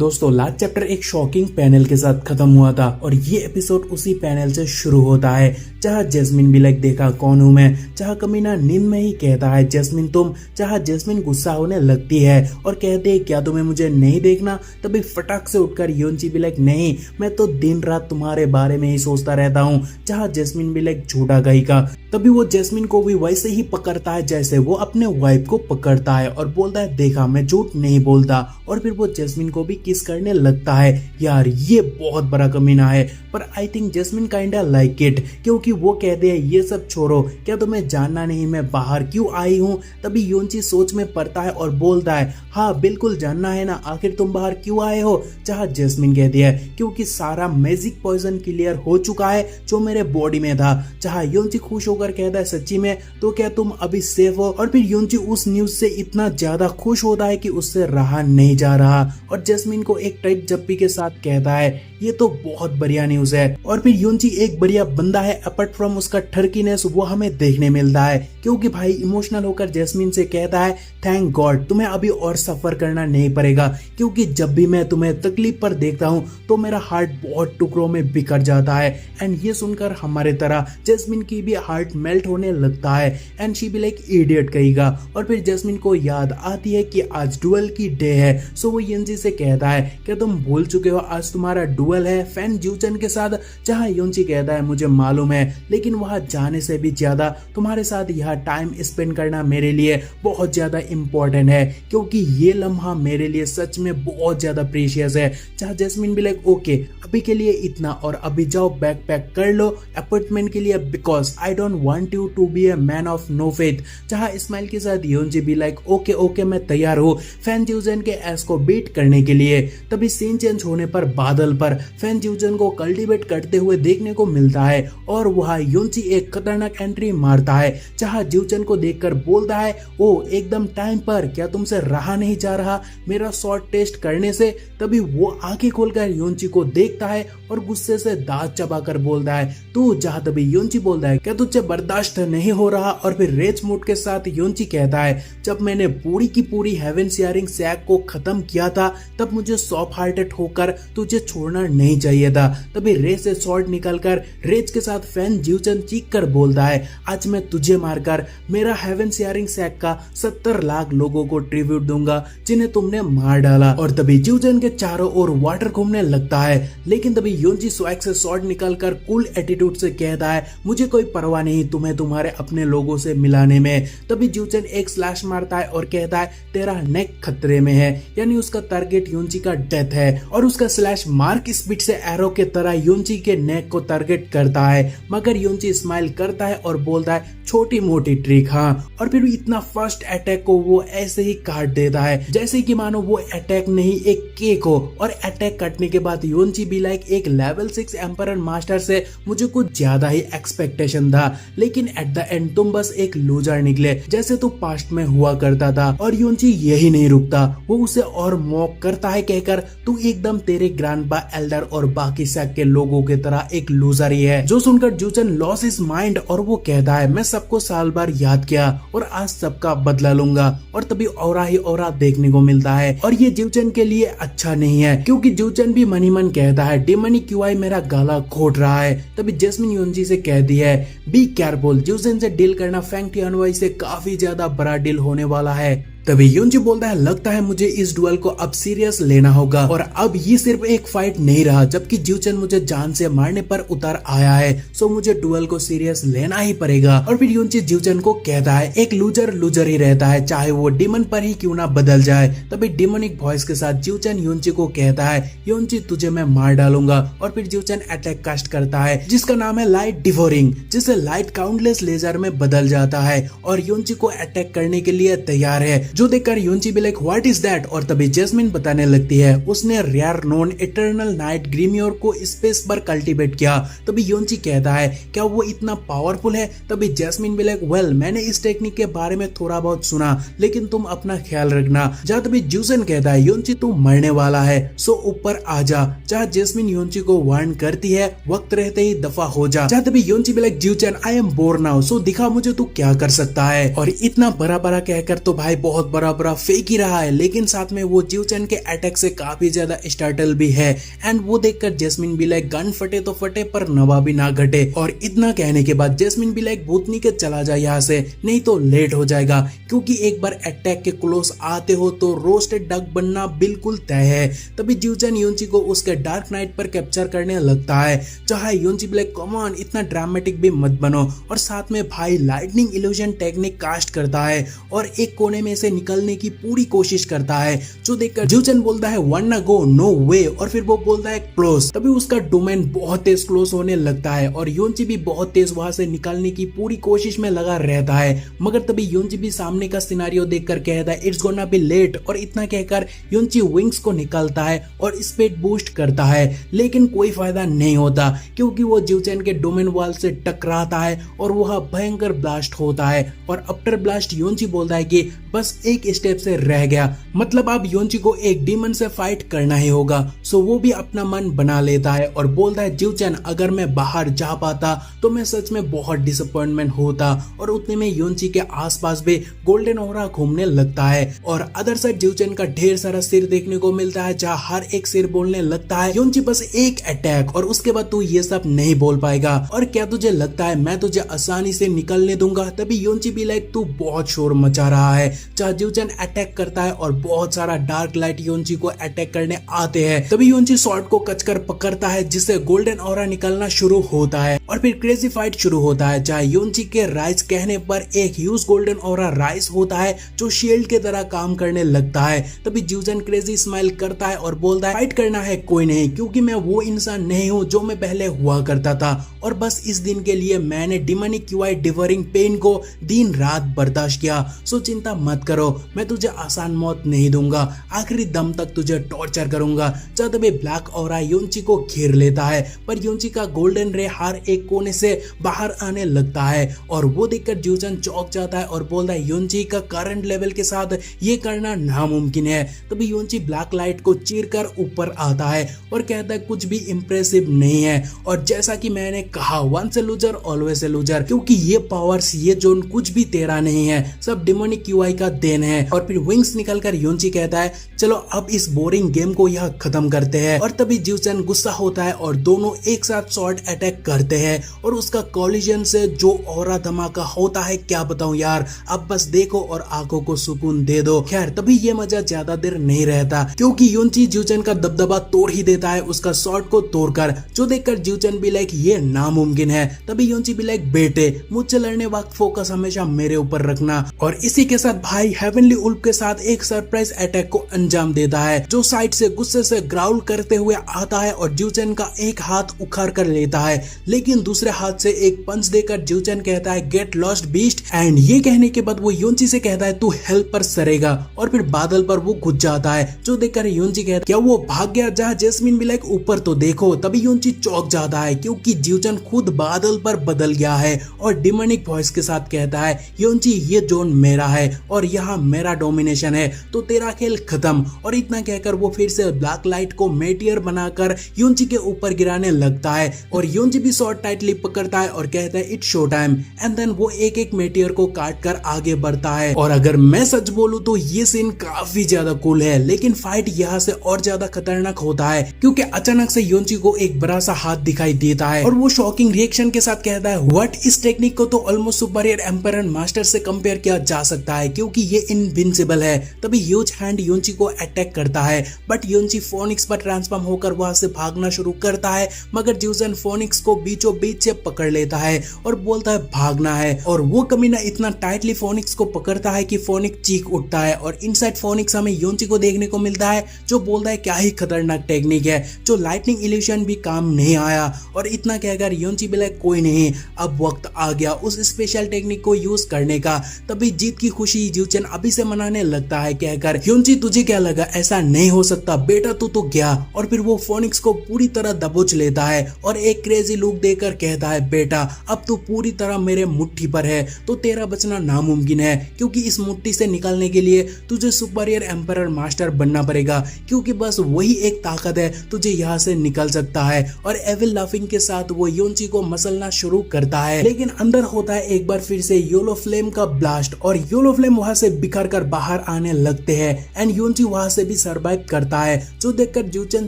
दोस्तों last chapter एक shocking panel के साथ खत्म हुआ था और ये एपिसोड उसी पैनल से शुरू होता है जहाँ जैस्मिन भी देखा कौन हूँ मैं, जहाँ कमीना नींद में ही कहता है जैस्मिन तुम, जहाँ जैस्मिन गुस्सा होने लगती है और कहते हैं क्या तुम्हें मुझे नहीं देखना। तभी फटाक से उठकर योंची भी नहीं, मैं तो दिन रात तुम्हारे बारे में ही सोचता रहता हूँ, जहाँ जैस्मिन भी झूठा गई का। तभी वो जैस्मिन को भी वैसे ही पकड़ता है जैसे वो अपने वाइफ को पकड़ता है और बोलता है देखा मैं झूठ नहीं बोलता, और फिर वो जैस्मिन को भी किस करने लगता है। यार ये बहुत बड़ा कमीना है, पर I think Jasmine kinda like it, क्योंकि वो कहते हैं ये सब छोड़ो, क्या तुम्हें जानना नहीं मैं बाहर क्यों आई हूँ। तभी योंची सोच में पड़ता है और बोलता है हाँ बिल्कुल जानना है ना, आखिर तुम बाहर क्यों आए हो। जहाँ जैस्मिन कहती है क्योंकि सारा मैजिक पॉइजन क्लियर हो चुका है जो मेरे बॉडी में था। जहाँ योंची खुश होकर कहता है सच्ची में, तो क्या तुम अभी सेफ हो। और फिर योंची उस न्यूज से इतना ज्यादा खुश होता है कि उससे रहा नहीं जा रहा और जैस्मिन को एक टाइट जप्पी के साथ कहता है ये तो बहुत बढ़िया न्यूज है। और फिर योंची एक बढ़िया बंदा है, अपार्ट फ्रॉम उसका ठरकीनेस वो हमें देखने मिलता है, क्योंकि भाई इमोशनल होकर जैस्मिन से कहता है थैंक गॉड तुम्हें अभी और सफर करना नहीं पड़ेगा, क्योंकि जब भी मैं तुम्हें तकलीफ पर देखता हूँ तो मेरा हार्ट बहुत टुकड़ों में बिखर जाता है। एंड ये सुनकर हमारे तरह जैस्मिन की भी हार्ट मेल्ट होने लगता है एंड शी भी इडियट कहेगा। और फिर जैस्मिन को याद आती है कि आज डुअल की डे है, सो वो योंची से कहता है क्या तुम भूल चुके हो आज तुम्हारा डुअल है फैन ज्यूचन के साथ। जहाँ योंची कहता है मुझे मालूम है, लेकिन वहां जाने से भी ज्यादा तुम्हारे साथ यहाँ टाइम स्पेंड करना मेरे लिए बहुत ज्यादा इंपॉर्टेंट है, क्योंकि ये लम्हा मेरे लिए सच में बहुत ज्यादा प्रीशियस है। जहाँ जैस्मिन भी ओके अभी के लिए इतना, और अभी जाओ बैग पैक कर लो अपार्टमेंट के लिए, because I don't want you to be a man of no faith. जहाँ स्माइल के साथ योंची भी ओके ओके मैं तैयार हूँ फैन ज्यूजन के एस को बीट करने के लिए। तभी सीन चेंज होने पर बादल पर फैन ज्यूजन को कल्टीवेट करते हुए देखने को मिलता है और वहाँ योंची एक खतरनाक एंट्री मारता है, जहाँ ज्यूचन को देखकर बोलता है ओ एकदम टाइम पर, क्या तुमसे रहा नहीं जा रहा मेरा शॉट टेस्ट करने से। तभी वो आंखें खोलकर योंची को देखता है और गुस्से से दांत चबाकर बोलता है तू जा। तभी योंची बोलता है क्या तुझसे बर्दाश्त नहीं हो रहा। और फिर रेज मूड के साथ योंची कहता है जब मैंने पूरी की पूरी हेवन शेयरिंग सैग को खत्म किया था तब मुझे सॉफ्ट हार्टेड होकर तुझे छोड़ना नहीं चाहिए था। तभी रेज से शॉर्ट निकलकर रेज के साथ फैन ज्यूचन चीख कर बोलता है आज मैं तुझे मारकर मेरा हेवन शेयरिंग सैग का 70 लाख लोगों को ट्रिब्यूट दूंगा जिन्हें तुमने मार डाला। और तभी ज्यूचन के चारों ओर वाटर घूमने लगता है, लेकिन तभी योंची स्वैग से शॉर्ट निकलकर कूल एटीट्यूड से कहता है मुझे कोई परवाह नहीं तुम्हें तुम्हारे अपने लोगों से मिलाने में। तभी ज्यूचन एक स्लैश मारता है और कहता है तेरा नेक खतरे में है, यानी उसका टारगेट योंची का डेथ है। और उसका स्लैश मार्क स्पीड से एरो के तरह योंची के नेक को टारगेट करता है, मगर योंची स्माइल करता है और बोलता है छोटी मोटी ट्रिक हाँ। और फिर इतना फर्स्ट अटैक को वो ऐसे ही काट देता है जैसे कि मानो वो अटैक नहीं एक केक हो। और अटैक काटने के बाद योंची भी एक लेवल 6 एम्परर मास्टर से मुझे कुछ ज्यादा ही एक्सपेक्टेशन था, लेकिन एट द एंड तुम बस एक लूजर निकले जैसे तू पास्ट में हुआ करता था। और योंची यही नहीं रुकता, वो उसे और मॉक करता है कहकर तू एकदम तेरे ग्रैंडपा एल्डर और बाकी सैग के लोगों की तरह एक लूजर ही है। जो सुनकर ज्यूचन लॉस हिज माइंड और वो कहता है मैं सबको साल भर याद किया और आज सबका बदला लूंगा। और तभी औरा ही औरा देखने को मिलता है और ये ज्यूचन के लिए अच्छा नहीं है, क्योंकि ज्यूचन भी मनी मन कहता है डिमनी क्यूआई मेरा गला घोट रहा है। तभी जैस्मिन योंची से कहती है बी केयरफुल, ज्यूचन से डील करना फैंग टियानवाई से काफी ज्यादा बड़ा डील होने वाला है। तभी योंची बोलता है लगता है मुझे इस डुअल को अब सीरियस लेना होगा, और अब ये सिर्फ एक फाइट नहीं रहा जबकि ज्यूचन मुझे जान से मारने पर उतर आया है, सो मुझे डुअल को सीरियस लेना ही पड़ेगा। और फिर योंची ज्यूचन को कहता है एक लूजर लूजर ही रहता है चाहे वो डिमन पर ही क्यों ना बदल जाए। तभी डिमोनिक वॉइस के साथ ज्यूचन योंची को कहता है योंची तुझे मैं मार डालूंगा। और फिर ज्यूचन अटैक कास्ट करता है जिसका नाम है लाइट डिवोरिंग, जिससे लाइट काउंटलेस लेजर में बदल जाता है और योंची को अटैक करने के लिए तैयार है, जो देखकर योंची भी व्हाट इज दैट। और तभी जैस्मिन बताने लगती है उसने रेयर नोन इटर्नल नाइट ग्रीमियोर को स्पेस पर कल्टीवेट किया। तभी योंची कहता है क्या वो इतना पावरफुल है। तभी जैस्मिन भी वेल मैंने इस टेक्निक के बारे में थोड़ा बहुत सुना, लेकिन तुम अपना ख्याल रखना। जहाँ तभी ज्यूचन कहता है योंची तू मरने वाला है सो ऊपर आ जा। जहाँ जैस्मिन योंची को वार्न करती है वक्त रहते ही दफा हो जा। जहाँ तभी योंची भी ज्यूचन I am bore now so दिखा मुझे तू क्या कर सकता है। और इतना बड़ा बड़ा कहकर तो भाई बहुत बहुत बड़ा फेक ही रहा है, लेकिन साथ में वो जिवचन के अटैक से काफी ज्यादा स्टार्टल भी है। एंड वो देखकर जैस्मिन भी लाइक गन फटे तो फटे पर नवा भी ना घटे। और इतना कहने के बाद जैस्मिन भी लाइक भूतनी के चला जाए यहाँ से, नहीं तो लेट हो जाएगा, क्योंकि एक बार अटैक के क्लोज आते हो तो रोस्टेड डक बनना बिल्कुल तय है। तभी जिवचन योंची को उसके डार्क नाइट पर कैप्चर करने लगता है। चाहे योंची भी लाइक कम ऑन इतना ड्रामेटिक भी मत बनो, और साथ में भाई लाइटनिंग इल्यूजन टेक्निक कास्ट करता है और एक कोने में से निकलने की पूरी कोशिश करता है, जो देखकर जिवचन बोलता है वन ना गो नो वे, और फिर वो बोलता है क्लोज। तभी उसका डोमेन बहुत तेज क्लोज होने लगता है और योंची भी बहुत तेज वहां से निकलने की पूरी कोशिश में लगा रहता है। मगर तभी योंची भी सामने का सिनारियो देखकर कहता है इट्स गोना बी लेट, और इतना कहकर योंची विंग्स को निकालता है और स्पीड बूस्ट करता है, लेकिन कोई फायदा नहीं होता, क्योंकि वो जिवचन के डोमेन वॉल से टकराता है और वह भयंकर ब्लास्ट होता है। और आफ्टर ब्लास्ट योंची बोलता है कि बस एक स्टेप से रह गया, मतलब अब योंची को एक डीमन से फाइट करना ही होगा। सो वो भी अपना मन बना लेता है और बोलता है जिवचन अगर मैं बाहर जा पाता तो मैं सच में बहुत डिसअपॉइंटमेंट होता। और उतने में योंची के आसपास भी गोल्डन ऑरा घूमने लगता है और अदर साइड जिवचन का ढेर सारा सिर देखने को मिलता है, जहाँ हर एक सिर बोलने लगता है योंची बस एक अटैक और उसके बाद तू ये सब नहीं बोल पाएगा, और क्या तुझे लगता है मैं तुझे आसानी से निकलने दूंगा। तभी योंची भी लाइक तू बहुत शोर मचा रहा है। जहाँ जिवचन अटैक करता है और बहुत सारा डार्क लाइट योंची को अटैक करने आते हैं। तभी योंची शॉर्ट को कचकर पकड़ता है, जिससे गोल्डन ऑरा निकलना शुरू होता है और फिर क्रेजी फाइट शुरू होता है, जहाँ योंची के राइज कहने पर एक ह्यूज गोल्डन ऑरा राइज होता है जो शील्ड के तरह काम करने लगता है। तभी जिवचन क्रेजी स्माइल करता है और बोलता है फाइट करना है कोई नहीं, क्योंकि मैं वो इंसान नहीं हूँ जो मैं पहले हुआ करता था, और बस इस दिन के लिए मैंने डिमोनिक क्यूआई डिवरिंग पेन को दिन रात बर्दाश्त किया। सो चिंता मत करो, मैं तुझे आसान मौत नहीं दूंगा, आखिरी दम तक तुझे टॉर्चर करूंगा। तभी ब्लैक ऑरा योंची को घेर लेता है, पर योंची का गोल्डन रे हर एक कोने से बाहर आने लगता है और वो देखकर जिवचन चौंक जाता है और बोलता है योंची का करंट लेवल के साथ ये करना नामुमकिन है। तभी योंची ब्लैक लाइट को चीर कर ऊपर आता है और कहता है कुछ भी इंप्रेसिव नहीं है, और जैसा कि मैंने कहा once a loser always a loser, क्योंकि ये पावर्स ये जोन कुछ भी तेरा नहीं है, सब डिमोनिक क्यूआई का देन है। और फिर विंग्स निकलकर योंची कहता है चलो अब इस बोरिंग गेम को यह खत्म करते हैं। और तभी जिवचन गुस्सा होता है और दोनों एक साथ शॉर्ट अटैक करते हैं और उसका कॉलिजन से जो ऑरा धमाका होता है क्या बताऊं यार, अब बस देखो और आंखों को सुकून दे दो। खैर तभी ये मजा ज्यादा देर नहीं रहता, क्योंकि योंची जिवचन का दबदबा तोड़ ही देता है उसका शॉर्ट को तोड़कर, जो देखकर जिवचन भी लाइक ये नामुमकिन है। तभी योंची भी लाइक बेटे मुझसे लड़ने वक्त फोकस हमेशा मेरे ऊपर रखना। और इसी के साथ भाई हेवनली उल्फ के साथ एक सरप्राइज अटैक को अंजाम देता है, जो साइड से गुस्से से ग्राउल करते हुए आता है और जिवचन का एक हाथ उखाड़ कर लेता है, लेकिन दूसरे हाथ से एक पंच देकर जिवचन कहता है गेट लॉस्ट बीस्ट, एंड ये कहने के बाद वो योंची से कहता है तू हेल्प पर सरेगा, और फिर बादल पर वो घुस जाता है, जो देखकर योंची कहता है क्या वो भाग गया। जहाँ जैस्मिन भी लाइक ऊपर तो देखो। तभी योंची चौंक जाता है क्योंकि जिवचन खुद बादल पर बदल गया है और डिमोनिक वॉइस के साथ कहता है योंची ये जोन मेरा है और यहाँ मेरा डोमिनेशन है, तो तेरा खेल खत्म। और इतना कहकर वो फिर से ब्लैक लाइट को मेटियर बनाकर योंची के ऊपर गिराने लगता है और योंची भी शॉर्ट टाइटली पकड़ता है और कहता है it's show time, and then वो एक एक मेटियर को काट कर आगे बढ़ता है। और अगर मैं सच बोलूं तो ये सीन काफी ज्यादा कूल है, लेकिन फाइट यहाँ से और ज्यादा खतरनाक होता है, क्योंकि अचानक से योंची को एक बड़ा सा हाथ दिखाई देता है और वो शॉकिंग रिएक्शन के साथ कहता है व्हाट, इस टेक्निक को तो ऑलमोस्ट सुपीरियर एम्पायर मास्टर से कंपेयर किया जा सकता है, क्योंकि ये इनविंसिबल है। तभी ह्यूज हैंड योंची को अटैक करता है, बट योंची फोनिक्स पर ट्रांसफॉर्म होकर वहां से भागना शुरू करता है, मगर जिवचन फोनिक्स को बीचों बीच से पकड़ लेता है और बोलता है भागना है। और वो कमीना इतना टाइटली फोनिक्स को पकड़ता है कि फोनिक्स चीख उठता है और इनसाइड फोनिक्स हमें योंची को देखने को मिलता है, जो बोलता है क्या ही खतरनाक टेक्निक है, जो लाइटनिंग इल्यूशन भी काम नहीं आया। और इतना कहकर योंची बोला कोई नहीं, अब वक्त आ गया उस स्पेशल टेक्निक को यूज करने का। तभी जीत की खुशी जिवचन अभी से मनाने लगता है कहकर योंची तुझे क्या लगा, ऐसा नहीं हो सकता बेटा, तू तो गया। और फिर वो फोनिक्स को पूरी तरह दबोच लेता है और एक क्रेजी लुक देकर कहता है बेटा अब तू पूरी तरह मेरे मुट्ठी पर है, तो तेरा बचना नामुमकिन है, क्योंकि इस मुट्ठी से निकलने के लिए तुझे सुपीरियर एम्पायर मास्टर बनना पड़ेगा, क्योंकि बस वही एक ताकत है तुझे यहाँ से निकल सकता है। और एविल लाफिंग के साथ वो योंची को मसलना शुरू करता है, लेकिन अंदर होता है एक बार फिर से योलो फ्लेम का ब्लास्ट और योलो फ्लेम वहां से बिखर कर बाहर आने लगते हैं एंड यूनची वहां से भी सरवाइव करता है, जो देखकर ज्यूचन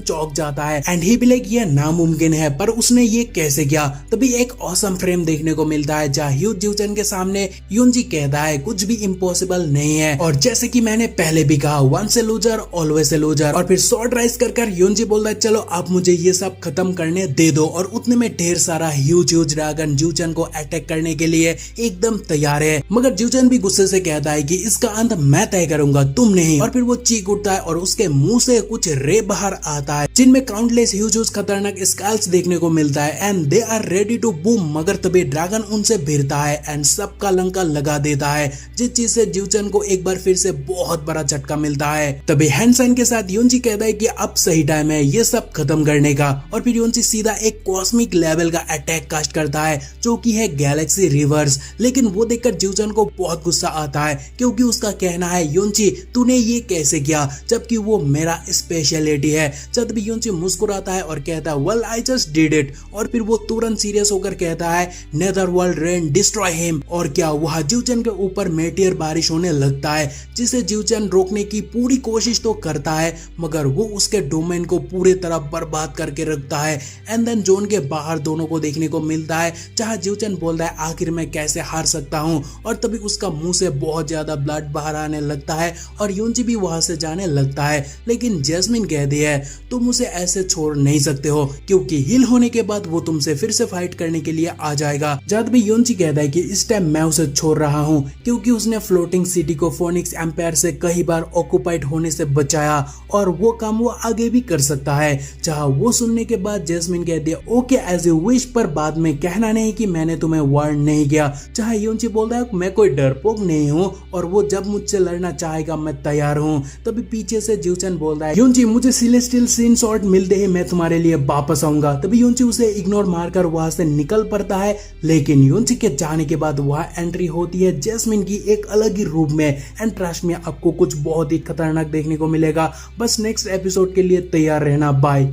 चौंक जाता है एंड ही भी लाइक ये नामुमकिन है पर उसने ये कैसे किया। तभी एक ऑसम फ्रेम देखने को मिलता है जहाँ ह्यू ज्यूचन के सामने यूनची कहता है कुछ भी इम्पॉसिबल नहीं है, और जैसे कि मैंने पहले भी कहा once a loser always a loser. और फिर शॉर्ट राइज कर यूनची बोलता है चलो आप मुझे ये सब खत्म करने दे दो, और उतने में ढेर सारा ह्यूज ड्रैगन ज्यूचन को अटैक करने के लिए एकदम तैयार है। मगर ज्यूचन भी गुस्से से कहता है कि इसका अंत मैं तय करूंगा तुम नहीं। और फिर वो चीख उठता है और उसके मुंह से कुछ रे बाहर आता है जिनमें काउंटलेस ह्यूज खतरनाक स्केल्स देखने को मिलता है and they are ready to boom. मगर तभी ड्रैगन उनसे भिड़ता है एंड सबका लंका लगा देता है, जिस चीज से ज्यूचन को एक बार फिर से बहुत बड़ा झटका मिलता है। तभी हैंसन के साथ यूनची कहता है कि अब सही टाइम है ये सब खत्म करने का, और फिर यूनची सीधा एक कॉस्मिक लेवल का अटैक कास्ट करता है जो कि है गैलेक्सी रिवर्स। लेकिन वो देखकर ज्यूचन को बहुत गुस्सा आता है क्योंकि उसका कहना है यूनची तूने ये कैसे किया जबकि वो मेरा स्पेशलिटी है। जब भी यूनची मुस्कुराता है और कहता है well I just did it, और फिर वो तुरंत सीरियस होकर कहता है nether world rain destroy him. और क्या वहाँ ज्यूचन के ऊपर मेटियर बारिश होने लगता है जिसे ज्यूचन रोकने की पूरी कोशिश तो करता है मगर वो उसके डोमेन को पूरी तरह बर्बाद करके रखता है। एंड देन जोन के बाहर दोनों को देखने को मिलता है जहाँ ज्यूचन बोलता है आखिर मैं कैसे हार सकता हूँ, और तभी उसका मुंह से बहुत ज्यादा ब्लड बाहर आने लगता है और यूनची भी वहां से जाने लगता है। लेकिन जैस्मिन कहती है तुम उसे ऐसे छोड़ नहीं सकते हो क्योंकि हिल होने के बाद वो तुमसे फिर से फाइट करने के लिए आ जाएगा। जब भी यूनची कहता है कि इस टाइम मैं उसे छोड़ रहा हूँ क्योंकि उसने फ्लोटिंग सिटी को फोनिक्स एम्पायर से कई बार ऑक्युपाइड होने से बचाया और वो काम वो आगे भी कर सकता है। जहाँ वो सुनने के बाद जैस्मिन कहती है ओके एज यू विश, पर बाद में कहना नहीं कि मैंने तुम्हें वार्न नहीं किया। जहाँ यूनची बोलता है मैं कोई डरपोक नहीं हूँ और वो जब मुझसे लड़ना चाहेगा मैं तैयार हूँ। तभी पीछे से ज्यूचन बोलता है यूनची मुझे सेलेस्टियल सीन शॉट मिलते ही मैं तुम्हारे लिए वापस आऊंगा। तभी यूनची उसे इग्नोर मारकर वहां से निकल पड़ता है, लेकिन यूनची के जाने के बाद वहां एंट्री होती है जैस्मिन की एक अलग ही रूप में। एंड ट्रस्ट में आपको कुछ बहुत ही खतरनाक देखने को मिलेगा। बस नेक्स्ट एपिसोड के लिए तैयार रहना। बाय।